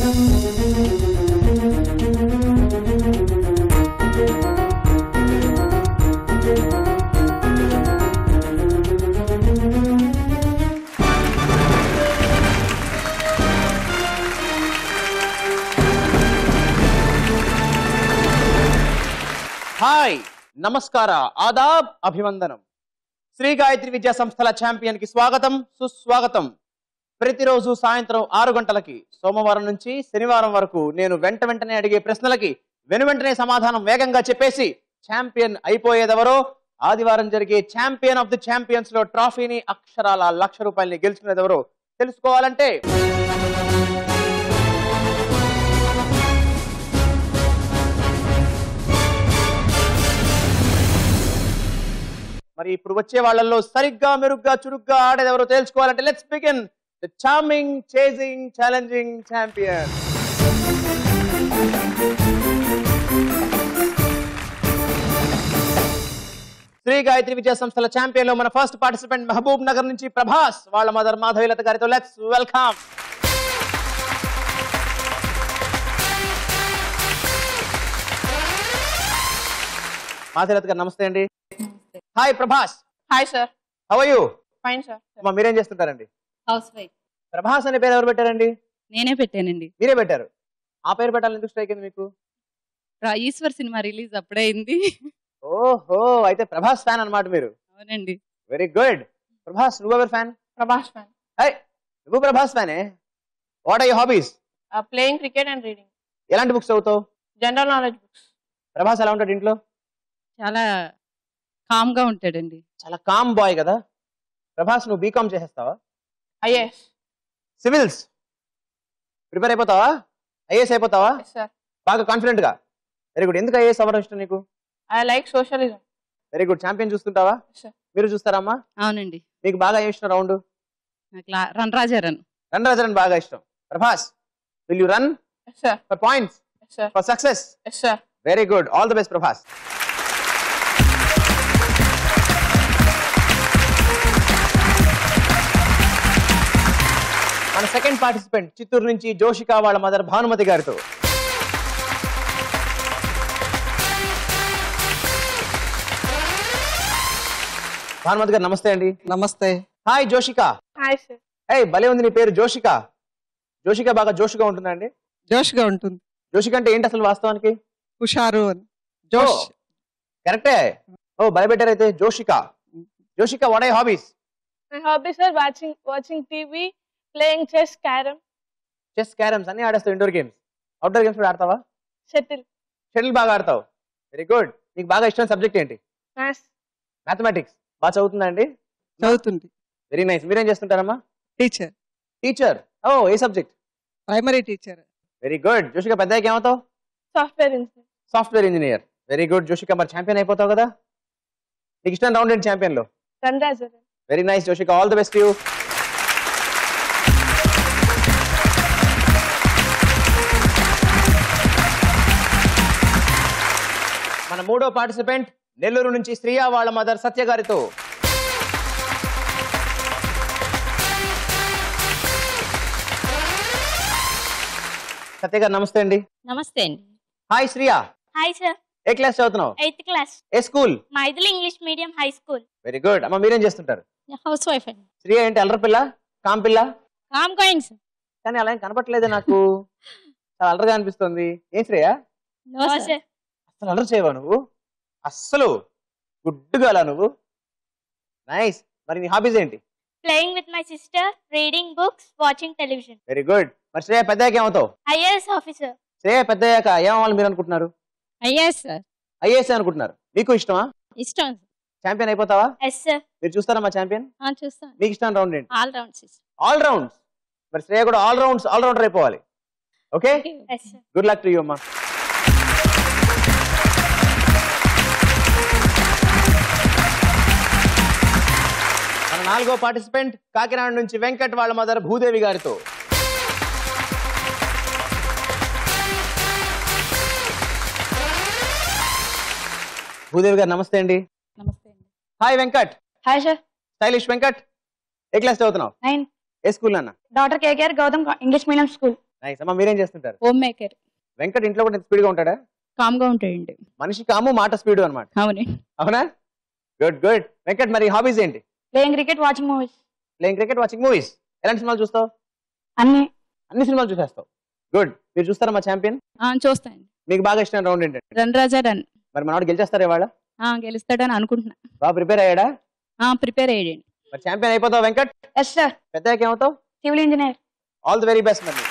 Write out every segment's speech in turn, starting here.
Hi నమస్కార ఆదాబ్ అభివందనం శ్రీ గాయత్రి విద్యా సంస్థల ఛాంపియన్ కి స్వాగతం సుస్వాగతం ప్రతిరోజు సాయంత్రం 6 గంటలకి సోమవారం నుంచి శనివారం వరకు నేను వెంటనే అడిగే ప్రశ్నలకి వెంటనే సమాధానం వేగంగా చెప్పేసి ఛాంపియన్ అయిపోయేదెవరో ఆదివారం జరిగే ఛాంపియన్ ఆఫ్ ది ఛాంపియన్స్ లో ట్రోఫీని అక్షరాల ₹1,00,000 గెలుచుకునేదెవరో తెలుసుకోవాలంటే మరి ఇప్పుడు వచ్చే వాళ్ళల్లో సరిగ్గా మెరుగ్గా చురుగ్గా ఆడేదెవరో తెలుసుకోవాలంటే let's begin the charming chasing challenging champion Shri Gayatri Vidya సంస్థల ఛాంపియన్ లో మన ఫస్ట్ పార్టిసిపెంట్ మహబూబ్ నగర్ నుంచి ప్రభాస్ వాళ్ళ మదర్ మాధవీలత గారితో లెట్స్ వెల్కమ్. మాధవీలత గారు నమస్తే అండి. Hi Prabhas. Hi sir. How are you? Fine sir. అమ్మా మీరేం చేస్తుంటారండి? House wife. ప్రభాస్ అనే పేరు ఎవరు పెట్టారండి? నేనే పెట్టానండి. మీరే పెట్టారు? ఆ పేరు పెట్టాలని ఎందుకు స్ట్రైక్ అయింది మీకు? ఈశ్వర్ సినిమా రిలీజ్ అప్పుడే అయింది. ఓహో, అయితే ప్రభాస్ ఫ్యాన్ అన్నమాట మీరు. అవునండి. Very good. ప్రభాస్ నువ్వెవరు ఫ్యాన్? ప్రభాస్ ఫ్యాన్. హై, నువ్వు ప్రభాస్ ఫ్యానే. What are your hobbies? Playing cricket and reading. ఎలాంటి బుక్స్ చదువుతావు? General knowledge books. ప్రభాస్ ఎలా ఉంటాడు ఇంట్లో? చాలా కామ్ గా ఉంటాడండి. చాలా కామ్ బాయ్ కదా. ప్రభాస్ నువ్వు బీకామ్ చేసేస్తావా? ఐఏఎస్. సివిల్స్ ప్రిపేర్ అయిపోతావా? ఐఏఎస్ అయిపోతావా? సార్. బాగా కాన్ఫిడెంట్ గా. Very good. ఎందుకు ఐఏఎస్ అవ్వడం ఇష్టం నీకు? I like socialism. Very good. Champion చూస్తుంటావా? మీరు చూస్తారమ్మా? అవునండి. మీకు బాగా ఏం ఇష్టం రౌండ్? నాకు రన్ రాజారన్. రన్ రాజారన్ బాగా ఇష్టం. Prabhas will you run for points for success? Very good. All the best Prabhas. మన సెకండ్ పార్టిసిపెంట్ చిత్తూరు నుంచి జోషిక వాళ్ళ మదర్ భానుమతి గారితో. భానుమతి గారు నమస్తే అండి. నమస్తే. Hi Joshika. Hi sir. Hey, భలే ఉంది నీ పేరు జోషిక. జోషిక బాగా జోష్గా ఉంటుందా అండి? జోష్గా ఉంటుంది. జోషిక అంటే ఏంటి అసలు వాస్తవానికి? హుషారు అని. జోష్. కరెక్టే. ఓ భలే బెటర్ అయితే Joshika. Joshika, what are hobbies? My hobbies are watching TV, playing chess, carom. Chess, carroms అన్ని ఆడేస్తావు. Indoor games. అవుట్డోర్ గేమ్స్ కూడా ఆడతావా? Shuttle. షటిల్ బాగా ఆడతావు. Very good. నీకు బాగా ఇష్టమైన సబ్జెక్ట్ ఏంటి? Maths. మ్యాథమెటిక్స్. బాగా చదువుతుందా అండి? చదువుతుంది. Very nice. మీరేం చేస్తుంటారమ్మా? టీచర్. టీచర్. ఓ, ఏ subject? Primary teacher. Very good. Joshika పెద్దయ్యాక ఏమవుతావు? Software engineer. Software engineer. Very good Joshika. మరి ఛాంపియన్ అయిపోతావు కదా. నీకు ఇష్టం రౌండ్ ఏంటి ఛాంపియన్ లో? Run Rajaran. Very nice Joshika. All the best you. మన మూడో పార్టిసిపెంట్ నెల్లూరు నుంచి శ్రీయా వాళ్ళ మదర్ సత్య గారితో. సత్య గారు నమస్తే అండి. నమస్తే అండి. హాయ్ శ్రియా. Hi sir. ఏ క్లాస్ చదువుతున్నావు? 8th class. ఏ school? Maithili English medium high school. Very good. అమ్మ మీరేం చేస్తుంటారు? హౌస్ వైఫ్ అండి. శ్రియా ఏంటి అల్లరి పిల్ల, కామ్ పిల్ల? Calm going sir. కానీ అలా ఏం కనపట్లేదే నాకు. చాలా అల్లరిగా అనిపిస్తుంది. ఏం శ్రేయా? No sir. అసలు అల్లరి చేయవా నువ్వు? అస్సలు గుడ్డుగా అలా నువ్వు. నైస్. మరి నీ హాబీస్ ఏంటి? Playing with my sister, reading books, watching television. Very good. మరి శ్రేయ పెద్దయ్యాక ఏమవుతావు? IAS officer. శ్రేయ పెద్దయ్యాక ఏమవ్వాలి మీరు అనుకుంటున్నారు? IAS sir. ఐఏఎస్ అనుకుంటున్నారు. మీకు ఇష్టమా? ఇష్టం. ఛాంపియన్ అయిపోతావా? Yes sir. మీరు చూస్తారా మా ఛాంపియన్? చూస్తాను. మీకు ఇష్టం రౌండ్ ఏంటి? All rounds. All rounds. మరి శ్రేయ కూడా ఆల్ రౌండర్ అయిపోవాలి. Okay, yes sir. Good luck to you అమ్మా. మన నాలుగో పార్టిసిపెంట్ కాకినాడ నుంచి వెంకట్ వాళ్ళ మదర్ భూదేవి గారితో. భూదేవి గారు నమస్తే అండి. నమస్తే అండి. Hi Venkat. Hi sir. Stylish Venkat. ఏ క్లాస్ చదువుతున్నావు? 9. ఏ స్కూల్ అన్న? Doctor KKR Gautam English medium school. Nice. అమ్మా మీరేం చేస్తుంటారు? Home maker. వెంకట్ ఇంట్లో కూడా స్పీడ్ గా ఉంటాడా? కామ్గా ఉంటాయండి. మనిషి కాము మాట స్పీడ్ అన్నమాట. అవునండి. అవునా? Good good. వెంకట్ మరి హాబీస్ ఏంటి? Playing cricket, watching movies. Playing cricket, watching movies. ఎలాంటి సినిమాలు చూస్తావు? అన్ని సినిమాలు చూసేస్తావు. గుడ్. మీరు చూస్తారా మా ఛాంపియన్? చూస్తాను. మీకు బాగా ఇష్టమైన రౌండ్ ఏంటంటే? రన్ రాజా రన్. మరి మనవాడు గెలిచేస్తారా ఇవాళ? గెలుస్తాడని అనుకుంటున్నా. బాగా ప్రిపేర్ అయ్యాడా? ప్రిపేర్ అయ్యాడండి. మరి ఛాంపియన్ అయిపోతావు వెంకట్? Yes sir. పెద్దగా ఏమవుతావు? Civil engineer. All the very best మరి.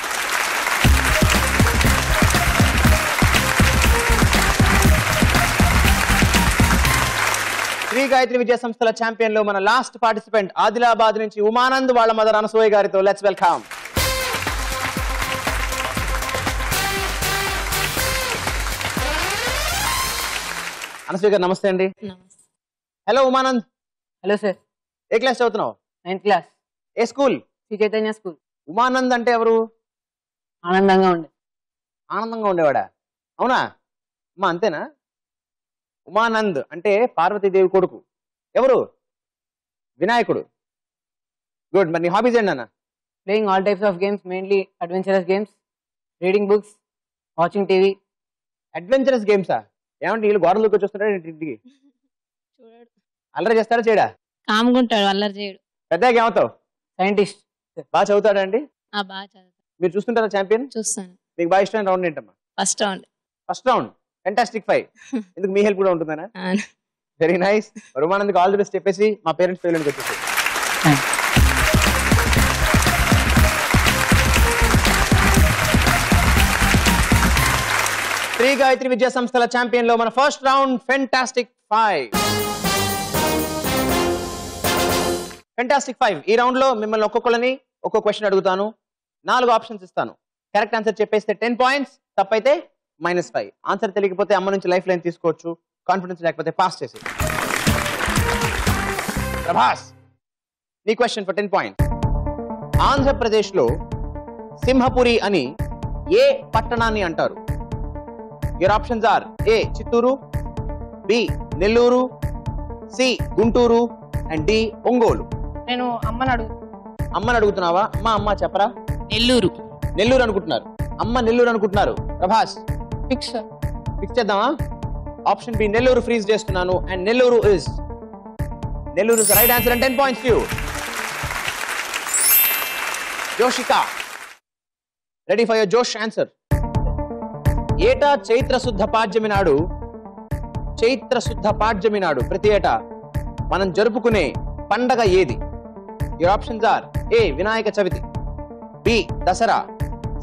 శ్రీ గాయత్రి విద్యా సంస్థల ఛాంపియన్ లో మన లాస్ట్ పార్టిసిపెంట్ ఆదిలాబాద్ నుంచి ఉమానంద్ వాళ్ళ మదర్ అనసూయ గారితో లెట్స్ వెల్కమ్. అనసూయ గారు నమస్తే అండి. హలో ఉమానంద్. Hello sir. ఏ క్లాస్ చదువుతున్నావు? 9th class. ఏ స్కూల్? శ్రీ చైతన్య స్కూల్. ఉమానంద్ అంటే ఎవరు? ఆనందంగా ఉండే. ఆనందంగా ఉండేవాడా? అవునా అమ్మా? అంతేనా? ఉమానంద్ అంటే పార్వతీదేవి కొడుకు. ఎవరు? వినాయకుడు. గుడ్. మరి నీ హాబీస్ ఏంటి అన్న? Playing all types of games, mainly adventurous games, reading books, watching TV. Adventurous గేమ్సా? ఏమంటే వీళ్ళు గోడలోకి వచ్చేస్తున్నాడు ఇంటికి? అల్లరి చేస్తాడా చేయడా? కామ్గుంటాడు, అల్లరి చేయడు. పెద్దగా ఏమవుతావు? సైంటిస్ట్. బాగా చదువుతాడా అండి? బాగా చదువుతాడు. మీరు చూస్తుంటారా ఛాంపియన్? చూస్తాను. మీకు బాగా ఇష్టమైన రౌండ్ ఏంటమ్మా? First round. First round fantastic 5. ఎందుకు మీ హెల్ప్ కూడా ఉంటుందనా? Very nice. ఉమానంద్కి ఆల్ ది బెస్ట్ చెప్పేసి మా పేరెంట్స్ పేరెంట్కి వచ్చేసి. శ్రీ గాయత్రి విద్యా సంస్థల ఛాంపియన్ లో మన ఫస్ట్ రౌండ్ ఫెంటాస్టిక్ 5. ఫెంటాస్టిక్ 5 ఈ రౌండ్ లో మిమ్మల్ని ఒక్కొక్కరిని ఒక్కో క్వశ్చన్ అడుగుతాను. 4 ఆప్షన్స్ ఇస్తాను. కరెక్ట్ ఆన్సర్ చెప్పేస్తే 10 పాయింట్స్, తప్పైతే -5. ఆన్సర్ తెలియకపోతే అమ్మ నుంచి లైఫ్ లైన్ తీసుకోవచ్చు. కాన్ఫిడెన్స్ లేకపోతే పాస్ చేసి. ప్రభాస్, నీ క్వశ్చన్ ఫర్ 10 పాయింట్స్. ఆంధ్రప్రదేశ్ లో సింహపురి అని ఏ పట్టణాన్ని అంటారు? Your options are A. Chittoor, B. Nellore, C. Guntur and D. Ongole. నేను అమ్మని అడుగుతున్నావా? అమ్మ చెప్పరా? నెల్లూరు. నెల్లూరు అనుకుంటున్నారు. అమ్మ నెల్లూరు అనుకుంటున్నారు. ప్రభాస్ ఫిక్స్. ఫిక్స్ చేద్దామా? ఆప్షన్ బి నెల్లూరు ఫ్రీజ్ చేస్తున్నాను. And Nellore is right answer and 10 points you. Joshika, ready for your జోష్ ఆన్సర్. ఏటా చైత్ర శుద్ధ పాడ్యమి నాడు ప్రతి ఏటా మనం జరుపుకునే పండగ ఏది? Your options are A. Vinayaka Chavithi, B. Dasara,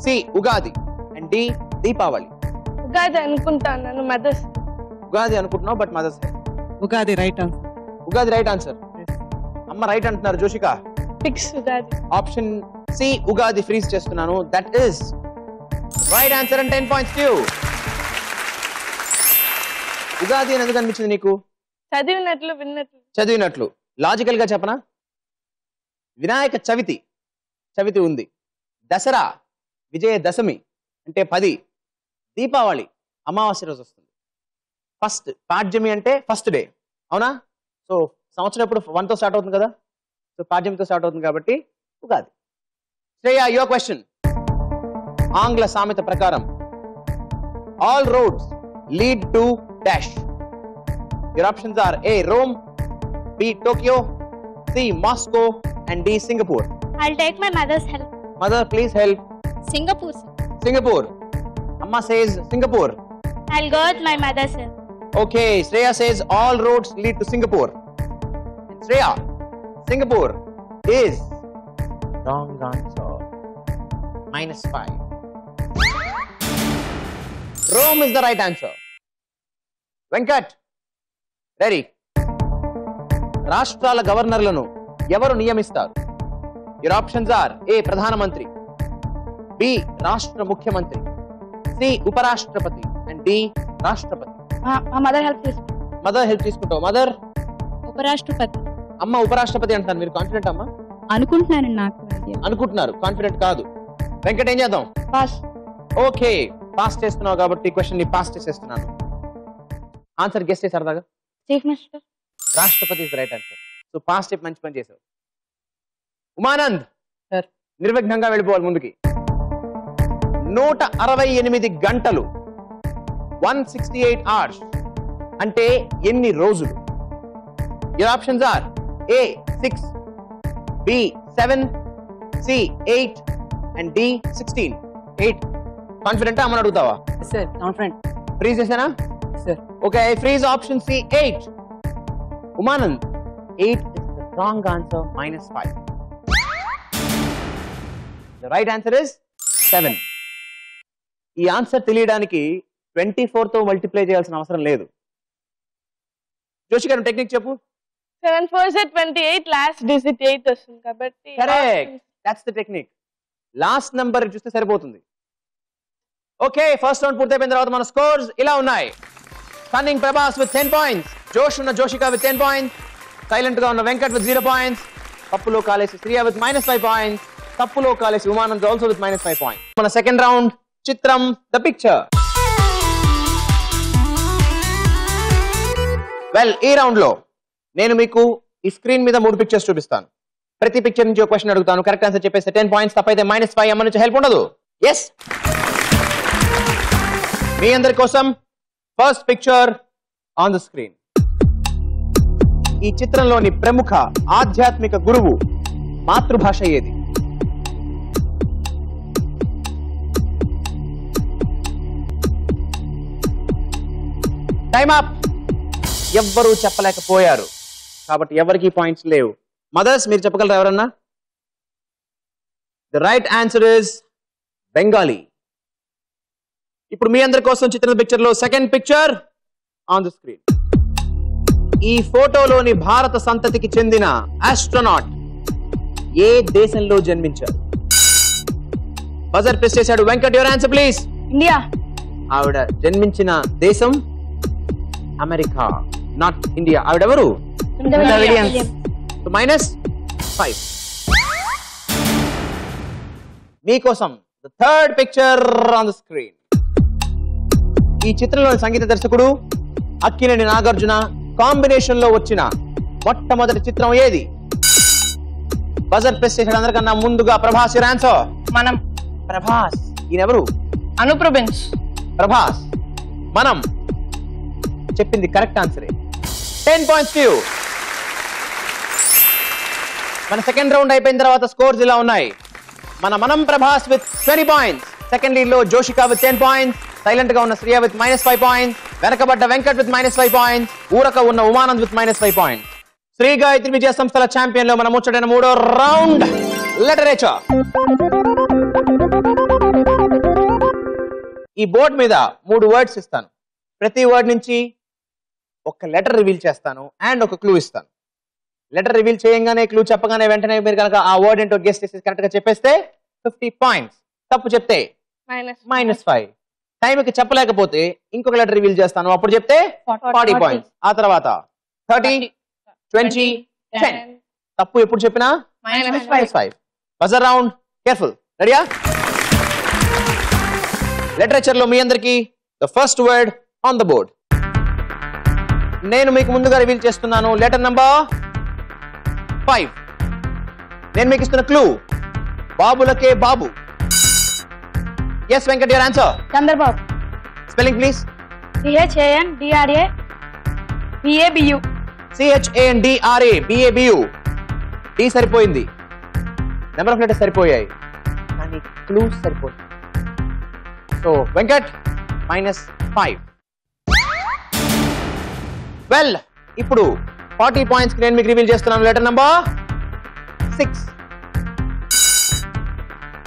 C. Ugadi and D. Deepavali. Ugadi అనుకుంటాను నేను. మదర్స్. ఉగాది అనుకుంటున్నావు but mothers. Ugadi right answer. Ugadi right answer. అమ్మ రైట్ అంటున్నారు. Joshika fix Ugadi. Option C Ugadi freeze చేస్తున్నాను. That is right answer and 10 points you. Ugadi అని ఎందుకు అనిపించింది నీకు? చదివినట్లు. లాజికల్ గా చెప్పనా? వినాయక చవితి ఉంది. దసరా విజయదశమి అంటే 10. దీపావళి అమావాస్య రోజు వస్తుంది. ఫస్ట్ పాడ్యమి అంటే ఫస్ట్ డే. అవునా? సో సంవత్సరం ఎప్పుడు 1తో స్టార్ట్ అవుతుంది కదా. సో పాడ్యమితో స్టార్ట్ అవుతుంది కాబట్టి ఉగాది. Shreya, your question. ఆంగ్ల సామెత ప్రకారం all roads lead to dash. Your options are A. Rome, B. Tokyo, C. Moscow and D. Singapore. I'll take my mother's help. Mother please help. Singapore. అమ్మ says Singapore. I'll go with my mother's help. Okay, Shreya says all roads lead to Singapore. And Shreya, Singapore is wrong answer. -5. Rome is the right answer. Venkat, ready? రాష్ట్రాల గవర్నర్లను ఎవరు నియమిస్తారు? Your options are A. ప్రధానమంత్రి, B. రాష్ట్ర ముఖ్యమంత్రి, C. ఉపరాష్ట్రపతి and D. రాష్ట్రపతి. Mother help తీసుకుంటాను. Mother help తీసుకుంటావు. మదర్ ఉపరాష్ట్రపతి. అమ్మ ఉపరాష్ట్రపతి అంటారు. మీరు కాన్ఫిడెంట్ అమ్మా? అనుకుంటున్నాను. నాకు అనుకుంటున్నారు, కాన్ఫిడెంట్ కాదు. వెంకట్ ఏం చేద్దాం? పాస్. ఓకే, పాస్ చేస్తున్నావు కాబట్టి క్వశ్చన్ ని పాస్ చేసేస్తున్నాను. ఆన్సర్ గెస్ చేసి సరదాగా. Chief minister. రాష్ట్రపతి is right answer. So pass చెప్పి మంచి పని చేసావు. ఉమానంద్ సార్. నిర్విఘ్నంగా వెళ్ళిపోవాలి ముందుకి. 168 గంటలు 168 hours అంటే ఎన్ని రోజులు? Your options are A 6, B 7, C 8 and D 16. 8. Confident అమ్మని అడుగుతావా? Yes, sir. Confident. ఫ్రీజ్ చేసానా? Yes, sir. Okay, freeze option C 8. Umanand 8 is the wrong answer, -5. The right answer is 7. ఈ ఆన్సర్ తెలియడానికి 24 తో మల్టిప్లై చేయాల్సిన అవసరం లేదు. జోషి గారు టెక్నిక్ చెప్పు. 7 4s 28, లాస్ట్ డిజిట్ 8 వస్తుంది కాబట్టి correct, that's the technique. Last number చూస్తే సరిపోతుంది. ఓకే, ఫస్ట్ రౌండ్ పూర్తయిపోయిన తర్వాత మన స్కోర్స్ ఇలా ఉన్నాయి. స్టన్నింగ్ ప్రభాస్ విత్ 10 points, జోష్ ఉన్న జోషిక విత్ 10 points, సైలెంట్ గా ఉన్న వెంకట్ విత్ 0 points, తప్పులో కాలేసి శ్రియా విత్ -5 points, తప్పులో కాలేసి ఉమానంద్ ఆల్సో విత్ -5 points. మన సెకండ్ రౌండ్ చిత్రం ద పిక్చర్. వెల్, ఈ రౌండ్ లో నేను మీకు ఈ స్క్రీన్ మీద 3 పిక్చర్స్ చూపిస్తాను. ప్రతి పిక్చర్ నుంచి ఒక క్వశ్చన్ అడుగుతాను. కరెక్ట్ ఆన్సర్ చెప్పేస్తే 10 points, తప్పైతే -5. అమ్మ నుంచి హెల్ప్ ఉండదు. ఎస్, మీ అందరి కోసం first picture on the screen. ఈ చిత్రంలోని ప్రముఖ ఆధ్యాత్మిక గురువు మాతృభాష ఏది? Time up. ఎవ్వరూ చెప్పలేకపోయారు కాబట్టి ఎవరికి పాయింట్స్ లేవు. మదర్స్, మీరు చెప్పగలరా ఎవరన్నా? The right answer is Bengali. ఇప్పుడు మీ అందరి కోసం చిత్రం పిక్చర్ లో second picture on the screen. ఈ ఫోటోలోని భారత సంతతికి చెందిన ఆస్ట్రోనాట్ ఏ దేశంలో జన్మించారు? బజర్ ప్రెస్ చేశాడు Venkat. Your answer please. India. ఆవిడ జన్మించిన దేశం అమెరికా, నాట్ ఇండియా. ఆవిడెవరు? -5. మీకోసం the third picture on the screen. ఈ చిత్రంలోని సంగీత దర్శకుడు అక్కినేని నాగార్జున కాంబినేషన్ లో వచ్చిన మొట్టమొదటి చిత్రం ఏది? బజర్ ప్రెస్ చేసిన అందరికన్నా ముందుగా ప్రభాస్. Your answer. మనం. ప్రభాస్. ఈయనెవరు? అనూప్ రూబెన్స్. ప్రభాస్. మనం చెప్పింది కరెక్ట్ ఆన్సరే. 10 points to you. మన సెకండ్ రౌండ్ అయిపోయిన తర్వాత స్కోర్స్ ఇలా ఉన్నాయి. మనం Prabhas with 20 points, second lead లో జోషిక విత్ 10 points, సైలెంట్ గా ఉన్న శ్రియా విత్ -5 points, వెనకబడ్డ వెంకట్ విత్ -5 points, ఊరక ఉన్న ఉమానంద్ విత్ -5 points. శ్రీ గాయత్రి విద్యా సంస్థల ఛాంపియన్ లో మనం ముచ్చటైన 3వ రౌండ్ లిటరేచర్. ఈ బోర్డ్ మీద 3 వర్డ్స్ ఇస్తాను. ప్రతి వర్డ్ నుంచి ఒక లెటర్ రివీల్ చేస్తాను అండ్ ఒక క్లూ ఇస్తాను. లెటర్ రివీల్ చేయగానే, క్లూ చెప్పగానే వెంటనే మీరు కనుక ఆ వర్డ్ ఏంటో గెస్ చేసి కరెక్ట్ గా చెప్పేస్తే 50 points, తప్పు చెప్తే -5. టైంకి చెప్పలేకపోతే ఇంకొక లెటర్ రివీల్ చేస్తాను, అప్పుడు చెప్తే 40 points. ఆ తర్వాత 30, 20, 10. తప్పు ఎప్పుడు చెప్పినా -5. Buzzer round, careful. రెడీయా? లిటరేచర్ లో మీ అందరికి the first word on the board. నేను మీకు ముందుగా రివీల్ చేస్తున్నాను లెటర్ నంబర్ 5. నేను మీకు ఇస్తున్న క్లూ బాబులకే బాబు. Yes Venkat, your answer. Chandrababu. Spelling please. CHANDRABABU. CHANDRABABU. D సరిపోయింది, నెంబర్ ఆఫ్ లెటర్స్ సరిపోయాయి, కానీ క్లూ సరిపోయింది. సో వెంకట్ -5. వెల్, ఇప్పుడు 40 points కి నేను మీకు రివీల్ చేస్తున్నాను letter number 6.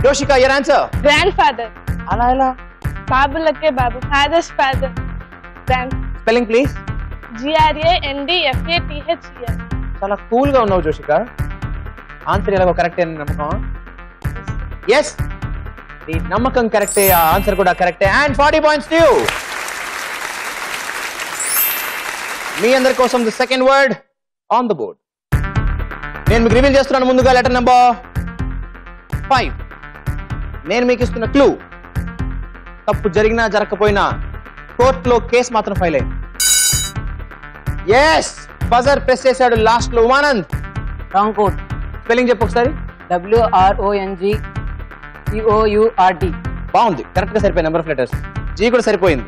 Joshika, your answer. Grand father. అలా ఎలా? బాబులకే బాబు, father's father. Grand. Spelling please. GRANDFATHER. చాలా కూల్ గా ఉన్నావు జోషిక. ఆన్సర్ ఎలాగో కరెక్టే అని నమ్మకం. ఎస్, ఈ నమ్మకం కరెక్టే, ఆ ఆన్సర్ కూడా కరెక్టే. And 40 points to you. మీ అందరి కోసం the second word on the board. నేను మీకు రివీల్ చేస్తున్నాను ముందుగా లెటర్ నెంబర్ 5. నేను మీకు ఇస్తున్న క్లూ తప్పు జరిగినా జరగకపోయినా కోర్టులో కేసు మాత్రం ఫైల్ అయింది. ఎస్, బజర్ ప్రెస్ చేశాడు లాస్ట్ లో ఉమానంద్. Wrong court. స్పెల్లింగ్ చెప్పు ఒకసారి. WRONGCOURT. బాగుంది, కరెక్ట్ గా సరిపోయి నెంబర్ ఆఫ్ లెటర్స్. జీ కూడా సరిపోయింది.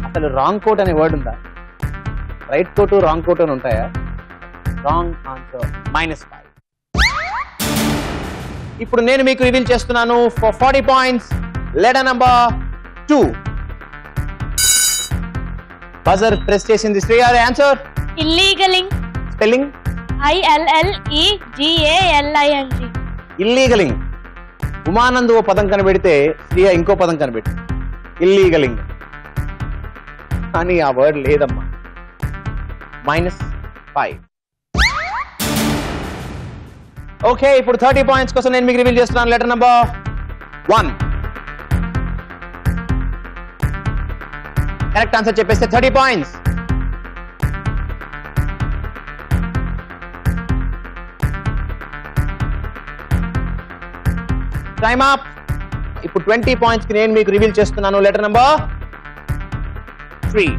అసలు రాంగ్ కోట్ అనే వర్డ్ ఉందా? రైట్ కోట్ రాంగ్ కోట్ అని ఉంటాయా? Wrong answer, -5. ఇప్పుడు నేను మీకు రివీల్ చేస్తున్నాను for 40 points. Letter number 2. Buzzer press చేసింది Shreya. Answer Illegaling. Spelling ILLEGALING. Illegaling. Umanand ఓ పదం కనిపెడితే శ్రీయ ఇంకో పదం కనిపెట్టి ఇల్లీగలింగ్ కానీ ఆ వర్డ్ లేదమ్మా. -5. ఓకే, ఇప్పుడు 30 పాయింట్స్ కోసం నేను మీకు రివీల్ చేస్తున్నాను. Letter number 1. కరెక్ట్ ఆన్సర్ చెప్పేస్తే 30 పాయింట్స్. Time up. ఇప్పుడు 20 పాయింట్స్ కి నేను మీకు రివీల్ చేస్తున్నాను. Letter number 3.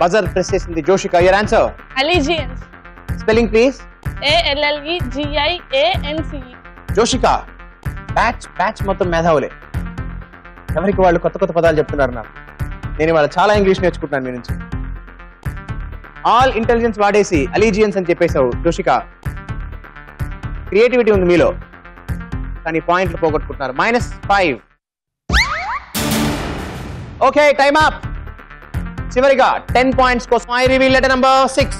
బజర్ ప్రెస్ చేసింది Joshika. Your answer Allegiance. Spelling please. ALLEGIANCE. Joshika, batch మొత్తం మేధావులే. ఎవరికి వాళ్ళు కొత్త కొత్త పదాలు చెప్తున్నారు నాకు. నేను ఇవాళ చాలా ఇంగ్లీష్ నేర్చుకుంటున్నాను మీ నుంచి. ఆల్ ఇంటెలిజెన్స్ వాడేసి అలీజియన్స్ అని చెప్పేశావు జోషిక. క్రియేటివిటీ ఉంది మీలో, కానీ పాయింట్లు పోగొట్టుకుంటున్నారు. -5. Okay, time up. చివరిగా 10 పాయింట్స్ కోసం ఐ రివీల్ లెటర్ నంబర్ 6.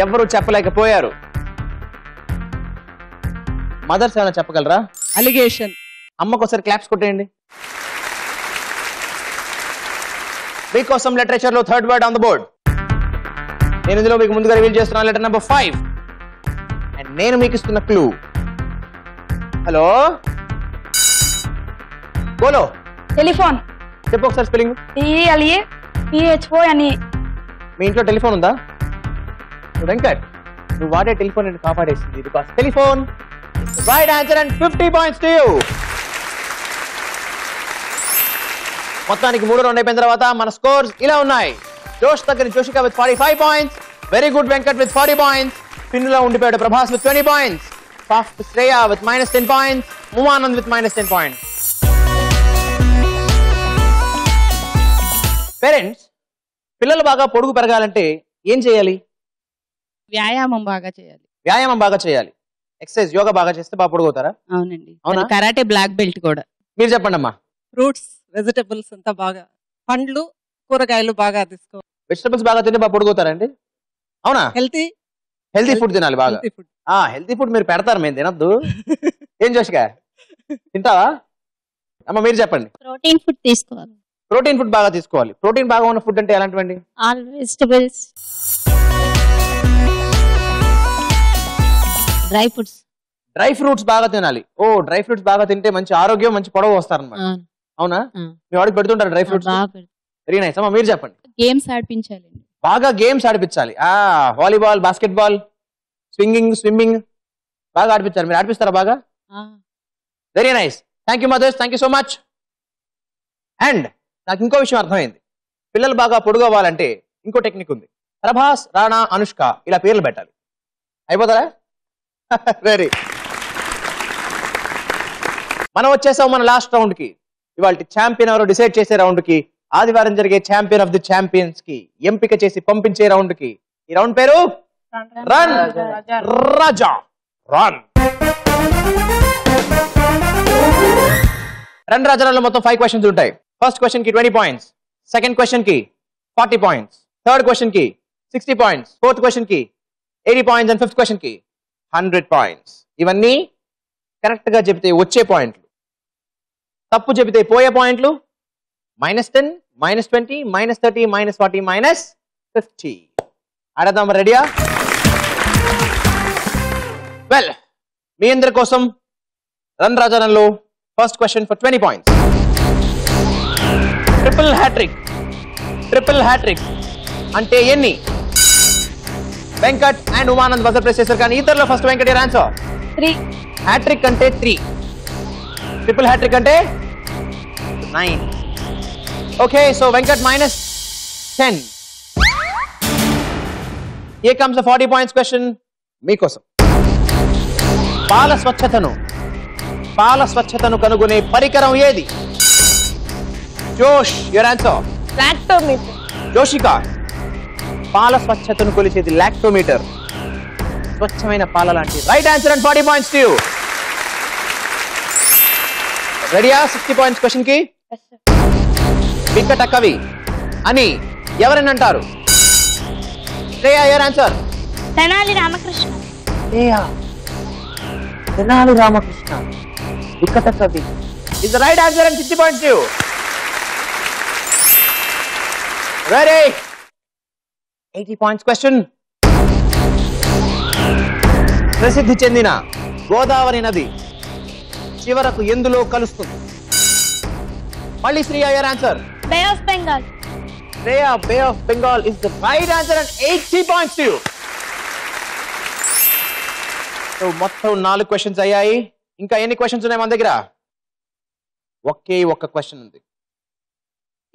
ఎవరు చెప్పలేకపోయారు. మదర్స్ ఏమైనా చెప్పగలరా? అలిగేషన్. అమ్మకు ఒకసారి క్లాప్స్ కొట్టేయండి. మీకోసం లిటరేచర్ లో 3rd word on the board. నేను ఇందులో మీకు ముందుగా రివీల్ చేస్తున్నాను లెటర్ నంబర్ 5. అండ్ నేను మీకు ఇస్తున్న క్లూ. హలో, బోలో. Telephone. చెప్పు ఒకసారి స్పెల్లింగ్. TELEPHONE. మీ ఇంట్లో టెలిఫోన్ ఉందా? వెంకట్, నువ్వు వాడే టెలిఫోన్ నేను కాపాడేసింది. Because telephone right answer and 50 points to you. మొత్తానికి 3 రౌండ్ అయిపోయిన తర్వాత మన స్కోర్స్ ఇలా ఉన్నాయి. జోష్ దగ్గర Joshika with 45 points, very good Venkat with 40 points, పిన్నులో ఉండిపోయాడు Prabhas with 20 points, soft Shreya with -10 points, Umanand with -10 points. Parents, పిల్లలు బాగా పొడుగు పెరగాలంటే ఏం చేయాలి? వ్యాయామం బాగా చేయాలి. వ్యాయామం బాగా చేయాలి. ఎక్సర్సైజ్, యోగా బాగా చేస్తే బాగా పొడుగుతారా? అవునండి. అవునా? కరాటే బ్లాక్ బెల్ట్ కూడా. మీరు చెప్పండి అమ్మా. ఫ్రూట్స్, వెజిటబుల్స్ అంతా బాగా, పండ్లు కూరగాయలు బాగా తీసుకోవాలి. వెజిటబుల్స్ బాగా తింటే బాగా పొడుగుతారండి? అవునా? హెల్తీ ఫుడ్ తినాలి బాగా. హెల్తీ ఫుడ్ మీరు పెడతారు, మేము తినద్దు. ఏం జోషిక, తింటావా అమ్మ? మీరు చెప్పండి. Protein food తీసుకోవాలి. ప్రోటీన్ ఫుడ్ బాగా తీసుకోవాలి. ప్రోటీన్ బాగా ఉన్న ఫుడ్ అంటే ఎలాంటివండి? All vegetables. Dry fruits. Dry fruits బాగా తినాలి. ఓ, డ్రై ఫ్రూట్స్ బాగా తింటే మంచి ఆరోగ్యం, మంచి పొడవు వస్తారనమాట. అవునా? మీ వాడికి పెడుతుంటారు డ్రై ఫ్రూట్స్? Very nice. అమ్మా మీరు చెప్పండి. గేమ్స్ ఆడిపించాలండి. బాగా గేమ్స్ ఆడిపించాలి. వాలీబాల్, బాస్కెట్బాల్, స్విమ్మింగ్ బాగా ఆడిపించాలి. మీరు ఆడిపిస్తారా బాగా? Very nice. Thank you mothers, thank you so much. And నాకు ఇంకో విషయం అర్థమైంది. పిల్లలు బాగా పొడుగు అవ్వాలంటే ఇంకో టెక్నిక్ ఉంది. ప్రభాస్, రాణా, అనుష్క ఇలా పేర్లు పెట్టాలి. అయిపోతారా? వెరీ. మనం వచ్చేసాం మన లాస్ట్ రౌండ్ కి. ఇవాళ ఛాంపియన్ ఎవరో డిసైడ్ చేసే రౌండ్ కి, ఆదివారం జరిగే ఛాంపియన్ ఆఫ్ ది ఛాంపియన్స్ కి ఎంపిక చేసి పంపించే రౌండ్ కి. ఈ రౌండ్ పేరు రన్ రాజా రన్. రన్ రాజాలో మొత్తం 5 క్వశ్చన్స్ ఉంటాయి. ఫస్ట్ క్వశ్చన్ కి 20 పాయింట్స్, సెకండ్ క్వశ్చన్ కి 40 పాయింట్స్, థర్డ్ క్వశ్చన్ కి 60 పాయింట్స్, ఫోర్త్ క్వశ్చన్ కి 80 పాయింట్స్ అండ్ ఫిఫ్త్ క్వశ్చన్ కి 100 పాయింట్స్. ఇవన్నీ కరెక్ట్ గా చెబితే వచ్చే పాయింట్లు, తప్పు చెబితే పోయే పాయింట్లు. -10, -20, -30, -40, -50. ఆడదాం, రెడీయా? వెల్, మీ అందరి కోసం రన్ రాజానంలో first question for 20 points. Triple hattrick అంటే ఎన్ని? Venkat and Umanand buzzer press చేశారు, కానీ ఇద్దరులో ఫస్ట్ వెంకట్ ఆన్సర్. 3. హ్యాట్రిక్ అంటే 3, ట్రిపుల్ హ్యాట్రిక్ అంటే 9. Okay, so Venkat minus 10. Here comes the 40 points question. మీకోసం పాల స్వచ్ఛతను కనుగొనే పరికరం ఏది? జోష్, your answer. Lactometer. జోషిక, పాల స్వచ్ఛతను కొలిచేది లాక్టోమీటర్. స్వచ్ఛమైన పాల లాంటి right answer and 40 points to you. రెడీయా 60 points క్వశ్చన్ కి? Yes, sir. వికట కవి అని ఎవరని అంటారు? Shreya, your answer. తెనాలి రామకృష్ణ. తెనాలి రామకృష్ణ వికట కవి is the right answer and 60 points to you. Ready? 80 points question. ప్రసిద్ధి చెందిన గోదావరి నది చివరకు ఎందులో కలుస్తుంది? మళ్ళీ Shreya, your answer. Bay of Bengal. Shreya, Bay of Bengal is the right answer and 80 points to you. So, మొత్తం 4 క్వశ్చన్స్ అయ్యాయి. ఇంకా ఎన్ని క్వశ్చన్స్ ఉన్నాయి మన దగ్గర? ఒకే ఒక్క క్వశ్చన్ ఉంది.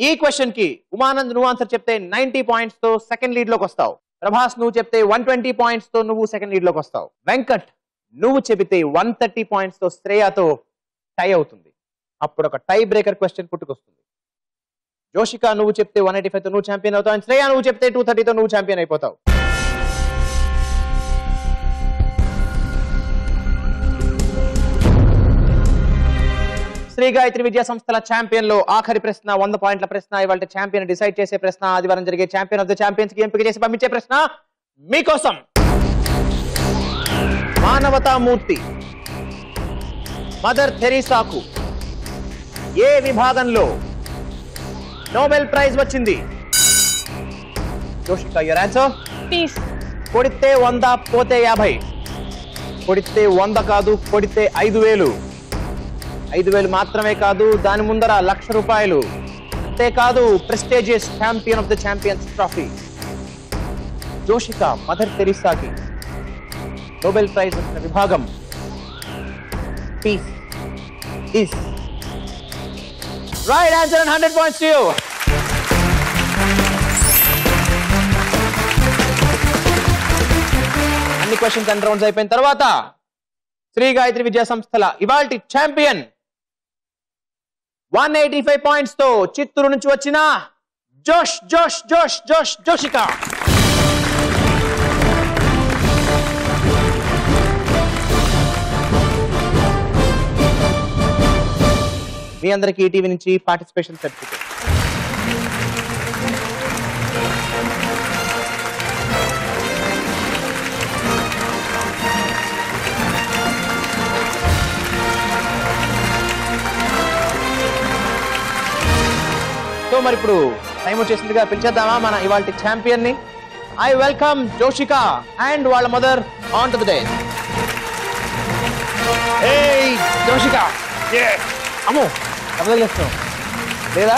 ఈ క్వశ్చన్ కి ఉమానంద్ నువ్వు ఆన్సర్ చెప్తే 90 పాయింట్స్ తో సెకండ్ లీడ్ లోకి వస్తావు. ప్రభాస్ నువ్వు చెప్తే 120 పాయింట్స్ తో నువ్వు సెకండ్ లీడ్ లోకి వస్తావు. వెంకట్ నువ్వు చెబితే 130 పాయింట్స్ తో శ్రేయతో టై అవుతుంది. అప్పుడు ఒక టై బ్రేకర్ క్వశ్చన్ పుట్టుకొస్తుంది. జోషిక నువ్వు చెప్తే 185 తో నువ్వు ఛాంపియన్ అవుతావు. అండ్ శ్రేయ నువ్వు చెప్తే 230 తో నువ్వు ఛాంపియన్ అయిపోతావు. శ్రీ గాయత్రి విద్యా సంస్థల ఛాంపియన్ లో ఆఖరి ప్రశ్న, 100 పాయింట్ల ప్రశ్న. ఇవాళ ఛాంపియన్ డిసైడ్ చేసే ప్రశ్న, ఆదివారం జరిగే ఛాంపియన్ ఆఫ్ ద ఛాంపియన్స్ కి ఎంపిక చేసి పంపించే ప్రశ్న మీకోసం. మానవతామూర్తి మదర్ థెరీసాకు ఏ విభాగంలో నోబెల్ ప్రైజ్ వచ్చింది? Joshika, your answer. Peace. కొడితే 100 పోతే 50. కొడితే 100 కాదు, కొడితే 5,000. 5,000 మాత్రమే కాదు, దాని ముందర ₹1,00,000. అంతేకాదు, prestigious champion of the champions trophy. Joshika mother తెరీసాకి నోబెల్ ప్రైజ్ వచ్చిన విభాగం peace is right answer and 100 points to you. అన్ని క్వశ్చన్స్ అండ్ రౌండ్స్ అయిపోయిన తర్వాత శ్రీ గాయత్రి విద్యా సంస్థల ఇవాల్టి ఛాంపియన్ 185 పాయింట్స్ తో చిత్తూరు నుంచి వచ్చిన జోషిక. మీ అందరికీ ఈటీవీ నుంచి పార్టిసిపేషన్ సర్టిఫికేట్. సో మరి ఇప్పుడు టైం వచ్చేసిందిగా పిలిచేద్దామా మన ఇవాళ ఛాంపియన్ ని. ఐ వెల్కమ్ జోషిక అండ్ వాళ్ళ mother on to the day. ఏయ్ జోషిక, అమ్మో అర్థం లేదా?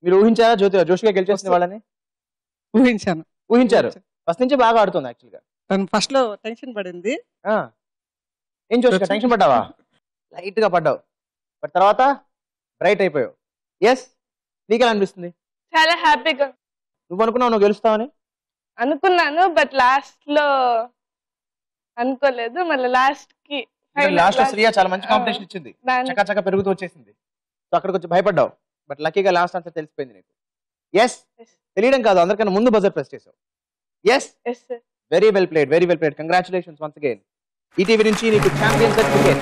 మీరు ఊహించారా జోషిక గెలిచేసిన వాళ్ళని? ఊహించారు. ఫస్ట్ నుంచి బాగా ఆడుతుంది యాక్చువల్గా. ఫస్ట్ లో టెన్షన్ పడింది. ఏం జోషిక, టెన్షన్ పడ్డావా? లైట్ గా పడ్డావు, బట్ తర్వాత బ్రైట్ అయిపోయావు. ఎస్, నీకెలా అనిపిస్తుంది? చాలా హ్యాపీగా. నువ్వు అనుకున్నావు నువ్వు గెలుస్తావని? అనుకున్నాను, బట్ లాస్ట్ లో అనుకోలేదు. మళ్ళీ లాస్ట్ కి లాస్ట్ శ్రీయ చాలా మంచి కాంపిటీషన్ ఇచ్చింది, చక్క పెరుగుతూ వచ్చేసింది. సో అక్కడికి వచ్చి భయపడ్డావు, బట్ లక్కీగా లాస్ట్ ఆన్సర్ తెలిసిపోయింది నీకు. ఎస్, తెలియడం కాదు, అందరికన్నా ముందు బజర్ ప్రెస్ చేసావు. Yes, very well played, very well played. Congratulations once again. ETV నుంచి నీకు ఛాంపియన్ సర్టిఫికేట్.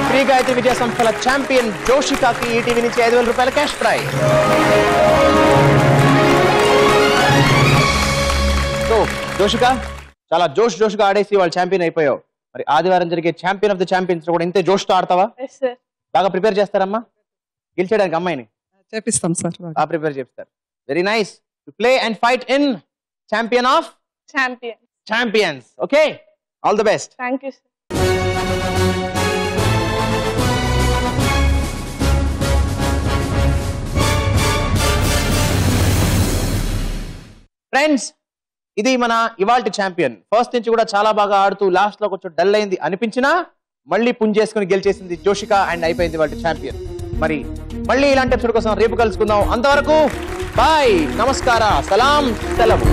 శ్రీ గాయత్రి విద్యా సంస్థల ఛాంపియన్ జోషికాకి ఈటీవీ నుంచి 5,000 రూపాయల క్యాష్ ప్రైజ్. సో జోషిక చాలా జోష్గా ఆడేసి వాళ్ళు ఛాంపియన్ అయిపోయావు. మరి ఆదివారం జరిగే ఛాంపియన్ ఆఫ్ ద ఛాంపియన్స్ కూడా ఇంతే జోష్తో ఆడతావా? బాగా ప్రిపేర్ చేస్తారమ్మా గెలిచేయడానికి అమ్మాయిని? చేపిస్తాం సార్, బాగా ప్రిపేర్ చేస్తారు. Very nice. To play and fight in champion of champions. Okay, all the best. Thank you sir. Friends, ఇది మన ఇవాల్టి ఛాంపియన్. ఫస్ట్ నుంచి కూడా చాలా బాగా ఆడుతూ లాస్ట్ లో కొంచెం డల్ అయింది అనిపించినా మళ్ళీ పుంజేసుకుని గెలిచేసింది జోషిక అండ్ అయిపోయింది వాళ్ళ ఛాంపియన్. మరి మళ్ళీ ఇలాంటి ఎపిసోడ్ కోసం రేపు కలుసుకుందాం. అంతవరకు బాయ్, నమస్కార, సలాం, సెలవు.